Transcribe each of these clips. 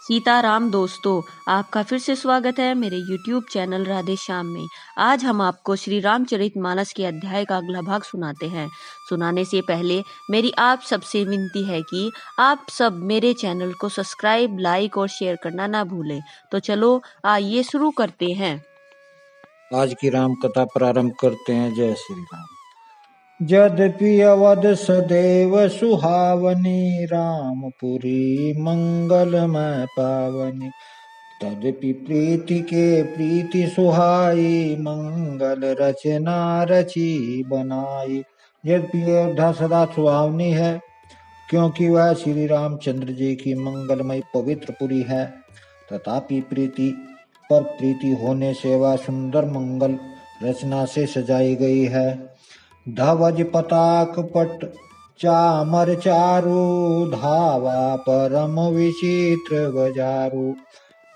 सीताराम दोस्तों, आपका फिर से स्वागत है मेरे YouTube चैनल राधे श्याम में। आज हम आपको श्री रामचरितमानस के अध्याय का अगला भाग सुनाते हैं। सुनाने से पहले मेरी आप सबसे विनती है कि आप सब मेरे चैनल को सब्सक्राइब, लाइक और शेयर करना ना भूलें। तो चलो आइए शुरू करते हैं। आज की राम कथा प्रारंभ करते हैं। जय श्री राम। यद्यपि अवध सदैव सुहावनी, रामपुरी मंगलमय पावनी। तदपि प्रीति के प्रीति सुहाई, मंगल रचना रची बनाई। यद्यपि अयोध्या सदा सुहावनी है, क्योंकि वह श्री रामचंद्र जी की मंगलमय पवित्र पुरी है। तथापि प्रीति पर प्रीति होने से वह सुंदर मंगल रचना से सजाई गई है। धवज पताक पट चामर चारु, धावा परम विचित्र बजारू।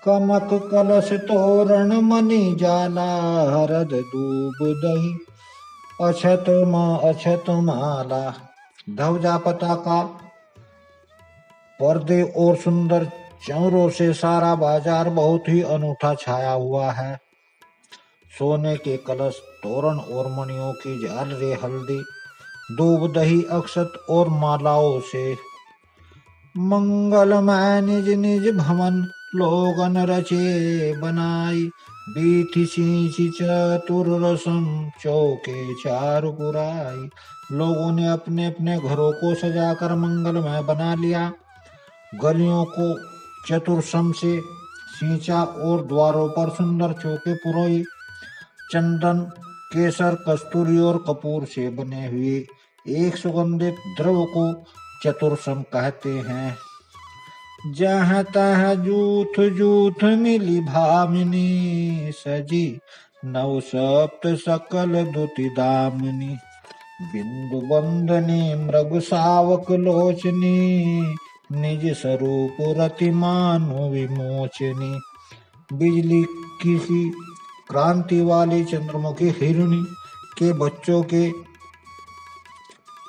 कमक कलश तोरण मणि जाला, हरद दूब दही अछत माला। ध्वजा पताका पर्दे और सुंदर चौरों से सारा बाजार बहुत ही अनूठा छाया हुआ है। सोने के कलश, तोरण और मणियों की झालरें हल्दी, दूब दही अक्षत और मालाओं से मंगलमय निज निज भवन लोगन रचे बनाई। बीथी सींची चतुर रसम, चौके चारु पुराई। लोगों ने अपने अपने घरों को सजाकर मंगलमय बना लिया। गलियों को चतुरसम से सींचा और द्वारों पर सुंदर चौके पुरोई। चंदन, केसर, कस्तूरी और कपूर से बने हुए एक सुगंधित द्रव को चतुरसम कहते हैं। जहाँ तहाँ जूथ जूथ मिली भामिनी, सजी नव सप्त सकल दुति दामिनी। बिंदु बंदनी मृग सावक लोचनी, निज स्वरूप रति मानु विमोचनी। बिजली किसी क्रांति वाली चंद्रमुखी हिरणी के बच्चों के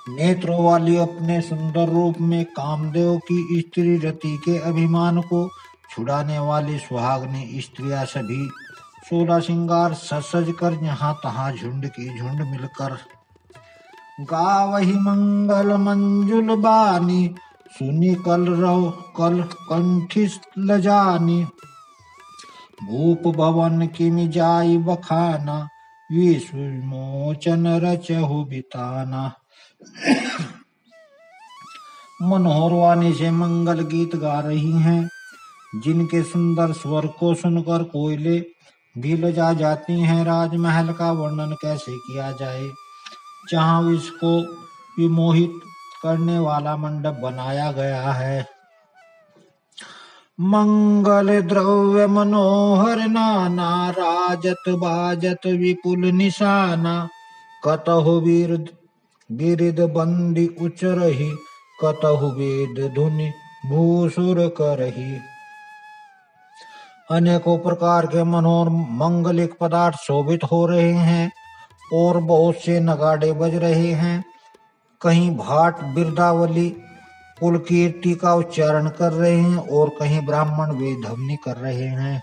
नेत्रों वाली अपने सुंदर रूप में कामदेव की स्त्री रति के अभिमान को छुड़ाने वाली सुहागनी स्त्रियां सभी 16 श्रृंगार सज कर यहाँ तहाँ झुंड की झुंड मिलकर गावही मंगल मंजुल बानी। सुनी कल कंठी लजानी, भूप भवन किमि जाई बखाना। विश्व विमोचन रचहु बिताना। मनोहर वाणी से मंगल गीत गा रही हैं, जिनके सुंदर स्वर को सुनकर कोयले भी लजा जाती हैं। राजमहल का वर्णन कैसे किया जाए, जहाँ विश्व को विमोहित करने वाला मंडप बनाया गया है। मंगल द्रव्य मनोहर नाना, राजत बाजत विपुल निशाना। कतहु बिरिद बंदी उच्च रही, कतहु वेद धुनि भूसुर करही। अनेकों प्रकार के मनोहर मंगलिक पदार्थ शोभित हो रहे हैं और बहुत से नगाड़े बज रहे हैं। कहीं भाट बिरदावली कुल कीर्ति का उच्चारण कर रहे हैं और कहीं ब्राह्मण वेदध्वनि कर रहे हैं।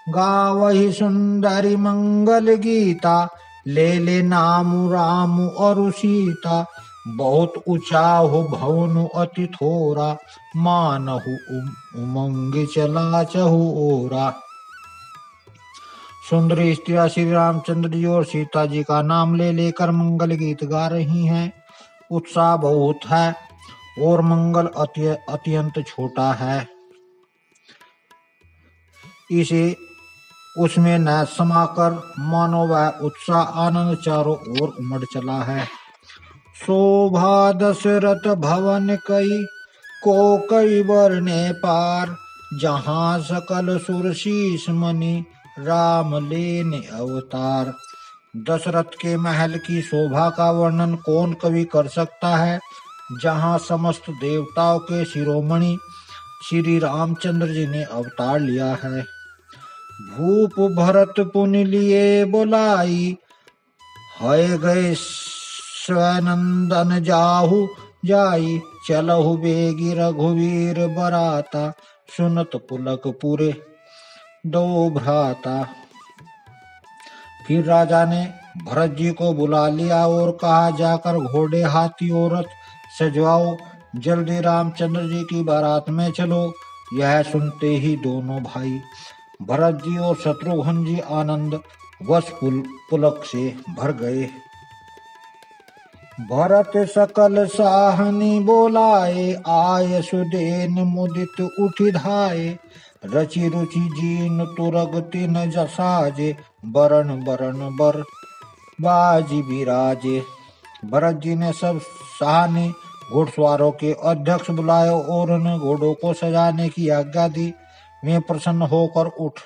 गावही सुंदरी मंगल गीता, ले नामु राम और सीता। बहुत ऊंचा हो भवन अति थोरा, मानहु उमंग चला चहु ओरा। सुंदरी स्त्रियां श्री रामचंद्र जी और सीता जी का नाम ले लेकर मंगल गीत गा रही हैं। उत्साह बहुत है और मंगल अत्यंत छोटा है। इसे उसमें न समाकर मानो वह उत्साह आनंद चारों ओर उमड़ चला है। शोभा दशरथ भवन कई वर्णे पार, जहाँ सकल सुर शीस मणि राम लेने अवतार। दशरथ के महल की शोभा का वर्णन कौन कवि कर सकता है, जहाँ समस्त देवताओं के शिरोमणि श्री रामचंद्र जी ने अवतार लिया है। भूप भरत पुनि लिए बुलाई, हय गए स्वनंदन जाहु जाई। चलहु बेगी रघुवीर बराता, सुनत पुलक पूरे दो भ्राता। फिर राजा ने भरत जी को बुला लिया और कहा, जाकर घोड़े हाथी और रथ सजवाओ, जल्दी रामचंद्र जी की बारात में चलो। यह सुनते ही दोनों भाई भरत जी और शत्रुघ्न जी आनंद वश पुलक से भर गए। भरत सकल साहनी बोलाए, आय सुदेन मुदित उठि धाये। रचि रुचि जीन तुरग तिन जसाजे, बरन बरन बर बाजी विराजे। भरत जी ने सब साहनी घुड़सवारों के अध्यक्ष बुलाए और उन घोड़ों को सजाने की आज्ञा दी। वे प्रसन्न होकर उठ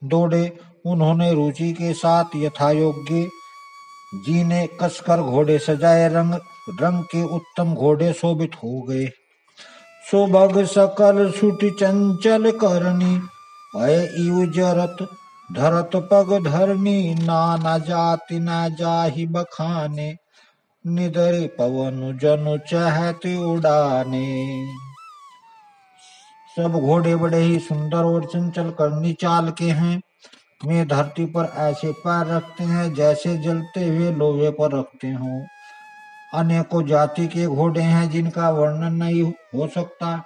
दौड़े। उन्होंने रुचि के साथ यथायोग्य जी ने कसकर घोड़े सजाए। रंग रंग के उत्तम घोड़े शोभित हो गए। सुभग सकल सुट चंचल करनी, भय इव जरत धरत पग धरनी। नाना जाति न जाहि बखाने, निदरे पवन जनु चहते उड़ाने। सब घोड़े बड़े ही सुंदर और चंचल करनी चाल के हैं। वे धरती पर ऐसे पैर रखते हैं जैसे जलते हुए लोहे पर रखते हों। अनेकों जाति के घोड़े हैं जिनका वर्णन नहीं हो सकता।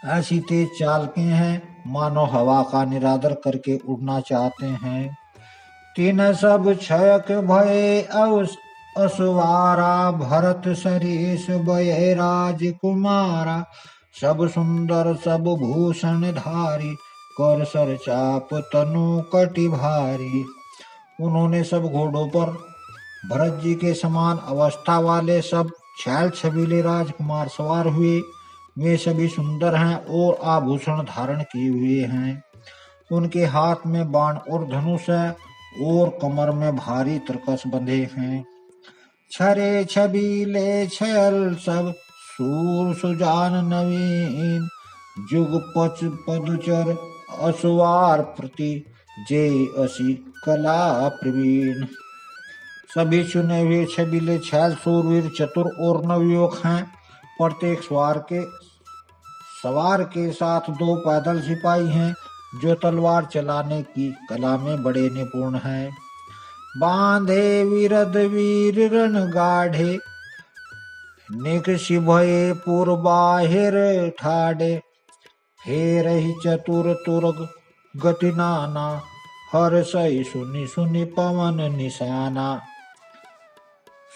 ऐसी तेज चाल के हैं मानो हवा का निरादर करके उड़ना चाहते हैं। तीन सब क्षयक भय असवारा, भरत सरेश भय राजकुमारा। सब सुंदर सब भूषण धारी, कर सर चाप तनु कटि भारी। उन्होंने सब घोड़ों पर भरत जी के समान अवस्था वाले सब छैल छबीले राजकुमार सवार हुए। वे सभी सुंदर हैं और आभूषण धारण किए हुए हैं। उनके हाथ में बाण और धनुष है और कमर में भारी तरकस बंधे हैं। छरे छबीले छयल सब, सूर सुजान नवीन। जुग पच पदुचर असवार प्रति, जे असी कला प्रवीण। सभी चुने हुए छबीले छैल सूरवीर चतुर और नवयुवक हैं। प्रत्येक सवार के साथ दो पैदल सिपाही हैं जो तलवार चलाने की कला में बड़े निपुण हैं। बांधे विरद वीर रण गाढ़े, निकषि भये पुर बाहिर ठाड़े। फेरहि चतुर तुरग गति नाना, हर सही सुनि सुनि पवन निशाना।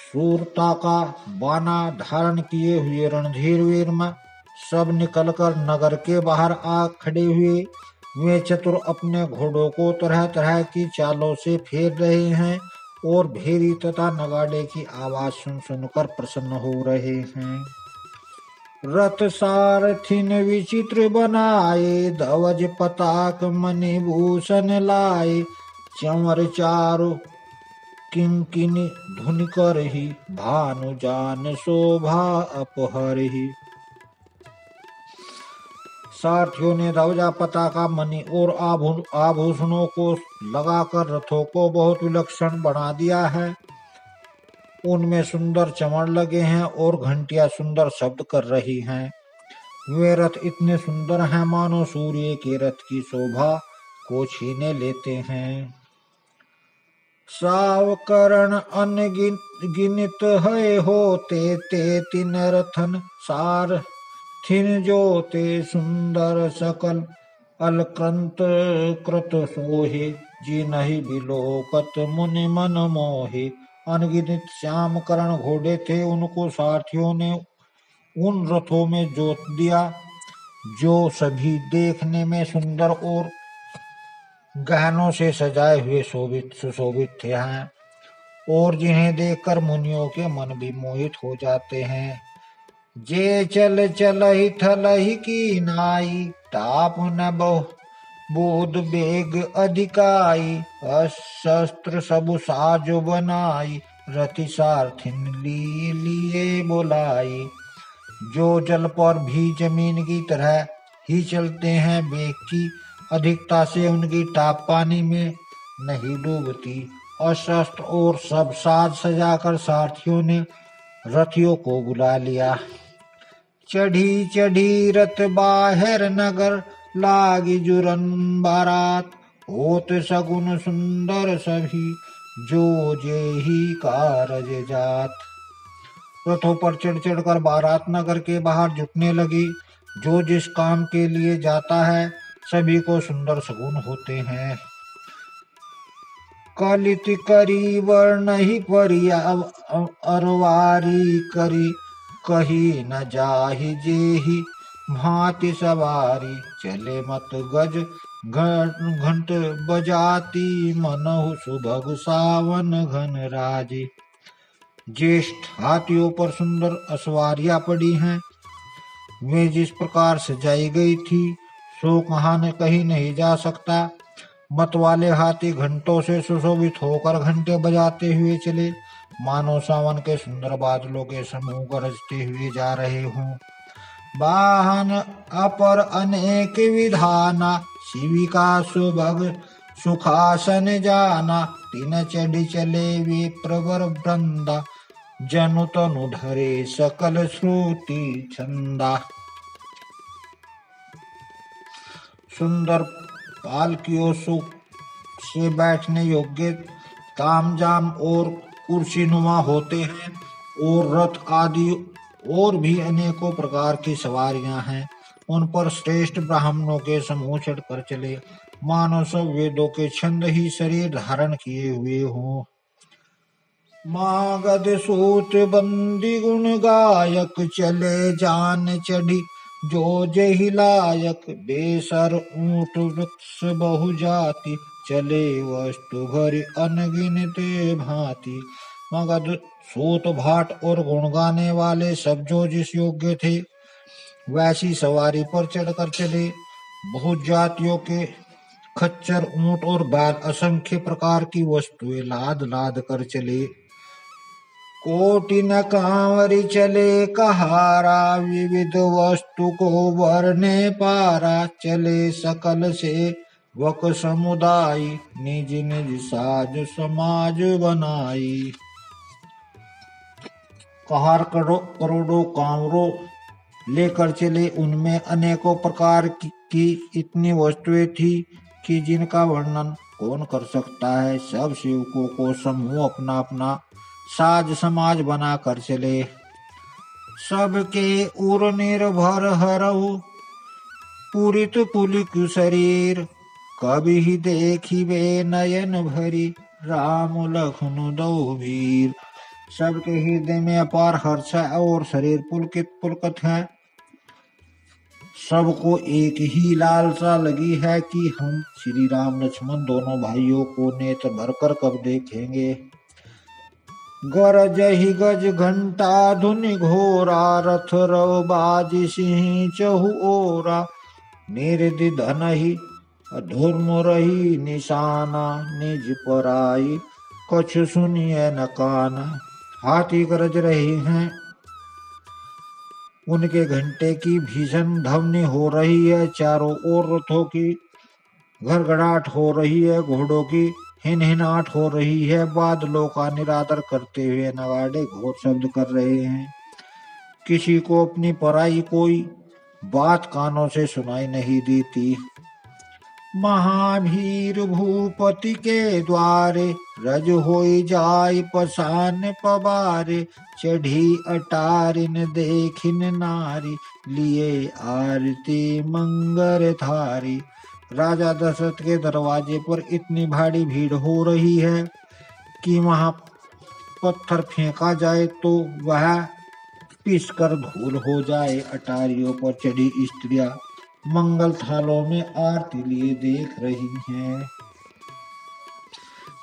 सूरता का बाना धारण किए हुए रणधीर वीर में सब निकलकर नगर के बाहर आ खड़े हुए। वे चतुर अपने घोड़ों को तरह तरह की चालों से फेर रहे हैं और भेरी तथा नगाड़े की आवाज सुन सुनकर प्रसन्न हो रहे हैं। रथ सारथिन विचित्र बनाए, ध्वज पताक मणिभूषण लाए। चंवर चारु किंकिनी धुनि करहि, भानु जान शोभा अपहरहि। सारथियों ने ध्वजा पताका मणि और आभूषणों को लगाकर रथों को बहुत विलक्षण बना दिया है। उनमें सुंदर चमड़ लगे हैं और घंटियां सुंदर शब्द कर रही हैं। वे रथ इतने सुंदर हैं मानो सूर्य के रथ की शोभा को छीने लेते हैं। सावकरण अनगिनित है होते, ते तीन रथन सार थिन जोते। सुंदर सकल अलक्रंत कृत सोहे, जिनहि बिलोकत मुनि मन मोहे। अनगिनित श्याम करण घोड़े थे, उनको सारथियों ने उन रथों में जोत दिया जो सभी देखने में सुंदर और गहनों से सजाए हुए सुशोभित थे हैं और जिन्हें देखकर मुनियों के मन भी मोहित हो जाते हैं। जे चल चलहि थलहि की नाई, ताप न बोध बेग अधिकाई। शस्त्र सबु साजो बनाई, रति सारथिन लिए बोलाई। जो जल पर भी जमीन की तरह ही चलते हैं, वेग की अधिकता से उनकी टाप पानी में नहीं डूबती। अशस्त्र और सब साज सजाकर सारथियों ने रथियों को बुला लिया। चढ़ी चढ़ी रथ बाहर नगर, लागी जुरन बारात। होत सगुन सुंदर सभी, जो जेहि कारज जात। रथों पर चढ़ चढ़ कर बारात नगर के बाहर जुटने लगी। जो जिस काम के लिए जाता है सभी को सुंदर सगुन होते हैं। कलित करी वर्णहि परिया अरवारी करी, कही न जाहि जेहि भांति सवारी। चले मत गज घंट बजाती, मनहु सुभग सावन घन राजी। ज्येष्ठ हाथियों पर सुंदर असवारियां पड़ी हैं। वे जिस प्रकार सजाई गई थी सो कहीं नहीं जा सकता। मतवाले हाथी घंटों से सुशोभित होकर घंटे बजाते हुए चले, मानो सावन के सुंदर बादलों के समूह गरजते हुए जा रहे हों। वाहन अपर अनेक विधाना, शिविका सुभग सुखासन जाना। तीन चढ़ी चले वे प्रवर वृंदा, जनु तनु धरे सकल श्रुति छंदा। सुंदर पालकियों से बैठने योग्य तामजाम और कुर्सी नुमा होते हैं, और रथ आदि और भी अनेकों प्रकार की सवारियां हैं। उन पर श्रेष्ठ ब्राह्मणों के समूह चढ़कर चले, मानो सब वेदों के छंद ही शरीर धारण किए हुए हों। मागध सूत बंदी गुण गायक, चले जान चढ़ी जो जेहि लायक। बेसर ऊंट वृक्ष बहु जाति, चले वस्तु भरी अनगिनते भांति। मगध सूत भाट और गुण गाने वाले सब जो जिस योग्य थे वैसी सवारी पर चढ़कर चले। बहुत जातियों के खच्चर ऊंट और बैल असंख्य प्रकार की वस्तुएं लाद लाद कर चले। कोटि न कांवरी चले कहारा, विविध वस्तु को वर्णे पारा। चले सकल से वक समुदाय, निज निज साज समाज बनाई। कहार करोड़ों कांवरों लेकर चले, उनमें अनेकों प्रकार की इतनी वस्तुएं थी कि जिनका वर्णन कौन कर सकता है। सब सेवकों को समूह अपना अपना साज समाज बना कर चले। सबके उर निर्भर हरऊ, पूरित पुलिक शरीर। कभी ही देखी वे नयन भरी, राम लखन दो वीर। सबके हृदय में अपार हर्ष है और शरीर पुलकित पुलकित है। सबको एक ही लालसा लगी है कि हम श्री राम लक्ष्मण दोनों भाइयों को नेत्र भरकर कब देखेंगे। गरजहि गज घंटा धुनि घोरा, रथ रव बाजी सिंह चहु ओरा। निरधि धनहि धुर्म रही निशाना, निज पराई कछ सुनिए न काना। हाथी गरज रहे हैं, उनके घंटे की भीषण ध्वनि हो रही है। चारों ओर रथों की घड़घड़ाहट हो रही है, घोड़ों की हिनहिनाहट हो रही है। बादलों का निरादर करते हुए नगाड़े घोर शब्द कर रहे हैं। किसी को अपनी पराई कोई बात कानों से सुनाई नहीं देती। महावीर भूपति के द्वारे, रज होई जाय पसान पबारे। चढ़ी अटारिन देखिन नारी, लिए आरती मंगर थारी। राजा दशरथ के दरवाजे पर इतनी भारी भीड़ हो रही है कि वहां पत्थर फेंका जाए तो वह पिसकर धूल हो जाए। अटारियों पर चढ़ी स्त्रियां मंगल थालों में आरती लिए देख रही हैं।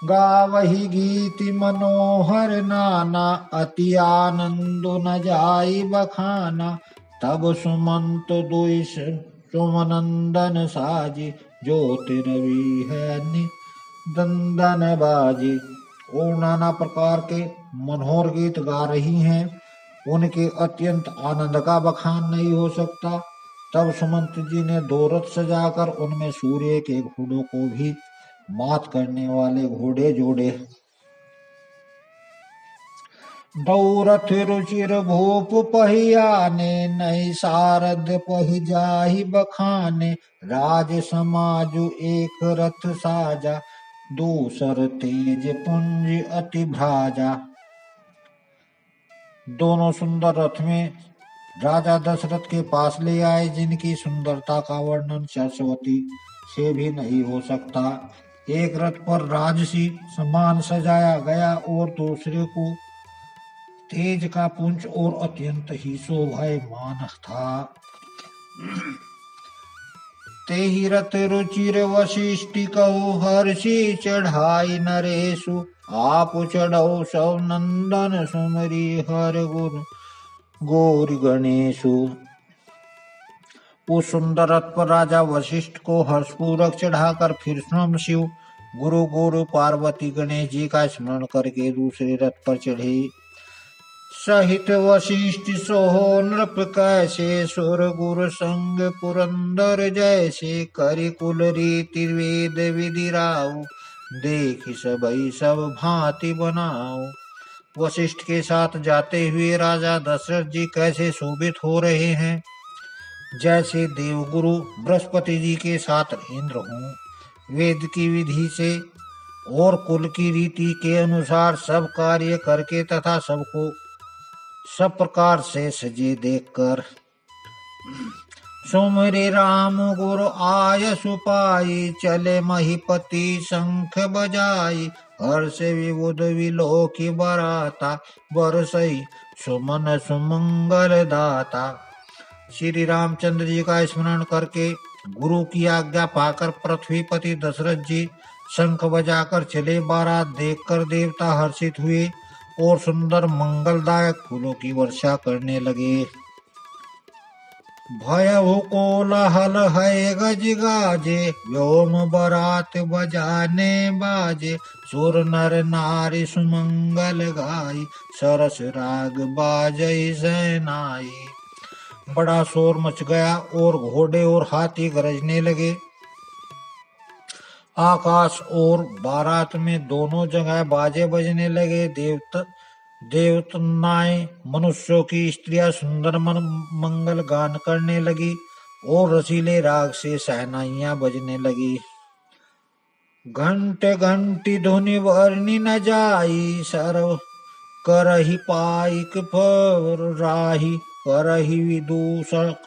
गावही गीति मनोहर नाना, अति आनंद न जाई बखाना। तब सुमंत दुइस सोमनंदन साजी, ज्योति रवि है दंदन बाजी। और नाना प्रकार के मनोहर गीत गा रही हैं, उनके अत्यंत आनंद का बखान नहीं हो सकता। तब सुमंत जी ने दो रथ सजाकर उनमें सूर्य के घोड़ों को भी मात करने वाले घोड़े जोड़े। दौरथ रुचिर भूप पहियाने, नहीं सारद पहि जाहि बखाने। राज समाजु एक रथ साजा, दूसर तेज पुंज अति भ्राजा। दोनों सुंदर रथ में राजा दशरथ के पास ले आए, जिनकी सुंदरता का वर्णन सरस्वती से भी नहीं हो सकता। एक रथ पर राजसी सम्मान सजाया गया और दूसरे को तेज का पुंज और अत्यंत ही शोभायमान था। तेहि रथ रुचिर वशिष्ठि कहु, हर्षि चढ़ाई नरेशु। आप चढ़ौ सौ नंदन, सुमरी हर गुर गौर गणेशु। उस सुंदर रथ पर राजा वशिष्ठ को हर्षपूर्वक चढ़ाकर फिर स्वयं शिव, गुरु गुरु पार्वती गणेश जी का स्मरण करके दूसरे रथ पर चढ़े। सहित वशिष्ठ सोहो नृप कैसे, सुर गुरु संग पुरंदर जैसे। करि कुल रीति वेद विधि राउ, देख सबई सब भांति बनाओ। वशिष्ठ के साथ जाते हुए राजा दशरथ जी कैसे शोभित हो रहे हैं, जैसे देवगुरु बृहस्पति जी के साथ इंद्र हों। वेद की विधि से और कुल की रीति के अनुसार सब कार्य करके तथा सबको सब प्रकार से सजे देखकर। सुमरे राम गुरु आय सुपाई, चले महीपति शंख बजाई। हर्ष विबुध विलोकी बराता, बरसई सुमन सुमंगल दाता। श्री रामचंद्र जी का स्मरण करके गुरु की आज्ञा पाकर पृथ्वीपति दशरथ जी शंख बजाकर चले। बारात देखकर देवता हर्षित हुए और सुंदर मंगलदायक फूलों की वर्षा करने लगे। भयहु कोलाहल है गज गाजे, व्योम बरात बजाने बाजे। सुर नर नारी सुमंगल गाई, सरस राग बाजई सेनाई। बड़ा शोर मच गया और घोड़े और हाथी गरजने लगे। आकाश और बारात में दोनों जगह बाजे बजने लगे। देवतनाएं मनुष्यों की स्त्रियां सुंदर मंगल गान करने लगी और रसीले राग से सहनाइयां बजने लगी। घंट घंटी धुनि वर्णि न जाई, सर्व करहि पाइक फराही। करहि विदूषक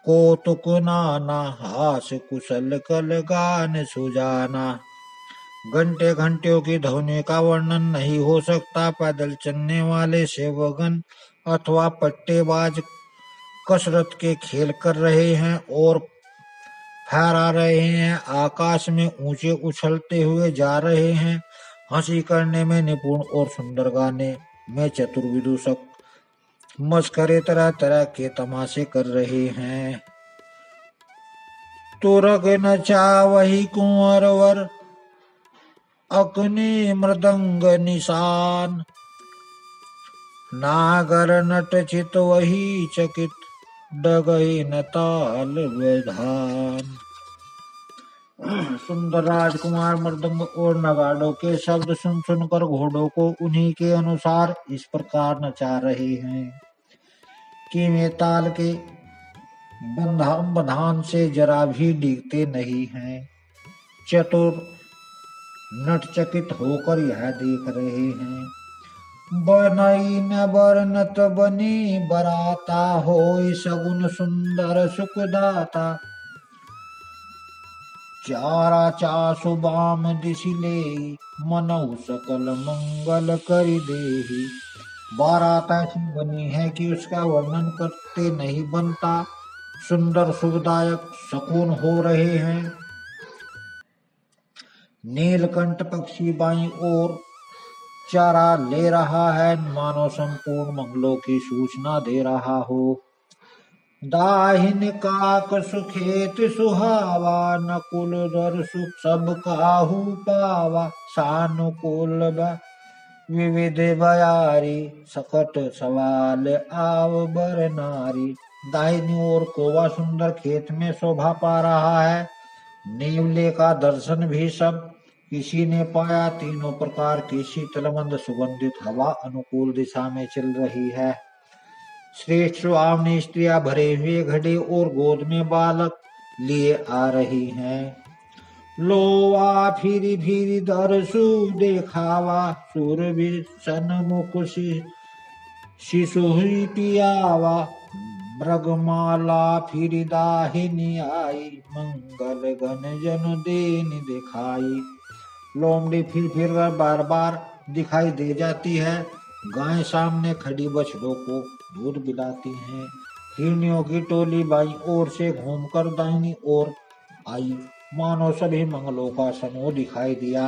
कौतुक नाना, हास कुशल कल गान सुजाना। घंटे घंटियों की ध्वनि का वर्णन नहीं हो सकता। पैदल चलने वाले सेवकगण अथवा पट्टेबाज कसरत के खेल कर रहे हैं और फहरा रहे हैं। आकाश में ऊंचे उछलते हुए जा रहे हैं। हंसी करने में निपुण और सुंदर गाने में चतुर विदूषक मस्करे तरह तरह के तमाशे कर रहे हैं। तुरग नचा वही कुंवर वर, अग्नि मृदंग निशान। नागर नट चित वही चकित, डगई न ताल विधान। सुंदर राजकुमार मृदंग और नगाड़ों के शब्द सुन सुनकर घोड़ों को उन्हीं के अनुसार इस प्रकार नचा रहे हैं कि वे ताल के बंधान से जरा भी डिगते नहीं हैं। चतुर नटचकित होकर यह देख रहे हैं। बनई न बरनत बनी बराता, होई सगुन सुंदर सुखदाता। चारा चासु बाम दिशि लेई, मनहु सकल मंगल करि देहि। बारात ऐसी बनी है कि उसका वर्णन करते नहीं बनता। सुंदर सुखदायक शकुन हो रहे हैं। नीलकंठ पक्षी बाईं ओर चारा ले रहा है, मानो संपूर्ण मंगलों की सूचना दे रहा हो। दाहिन काक सुखेत सुहावा, नकुल दर सुख सब काहू पावा। सानुकूल विविध बयारी, सकट सवाल आव बर नारी। दाहिनी ओर कोवा सुंदर खेत में शोभा पा रहा है। नीवले का दर्शन भी सब किसी ने पाया तीनों प्रकार की शीतलमंद सुगंधित हवा अनुकूल दिशा में चल रही है। श्रेष्ठ सुहावनी स्त्रियां भरे हुए घड़े और गोद में बालक लिए आ रही हैं। लोवा फिरी फिरी दरसु देखावा सूरभि सन्मुख शिशु ही पियावा मृगमाला फिर दाहिनी आई मंगल गण जन देन दिखाई। लोमड़ी फिर बार बार दिखाई दे जाती है। गाय सामने खड़ी बछड़ों को दूध पिलाती हैं। हिरनियों की टोली बाई ओर से घूमकर दाहिनी ओर आई, मानो सभी मंगलों का समूह दिखाई दिया।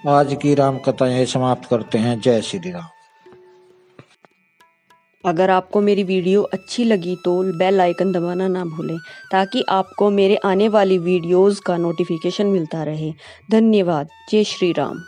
आज की राम कथा यही समाप्त करते हैं। जय श्री राम। अगर आपको मेरी वीडियो अच्छी लगी तो बेल आइकन दबाना ना भूलें ताकि आपको मेरे आने वाली वीडियोस का नोटिफिकेशन मिलता रहे। धन्यवाद। जय श्री राम।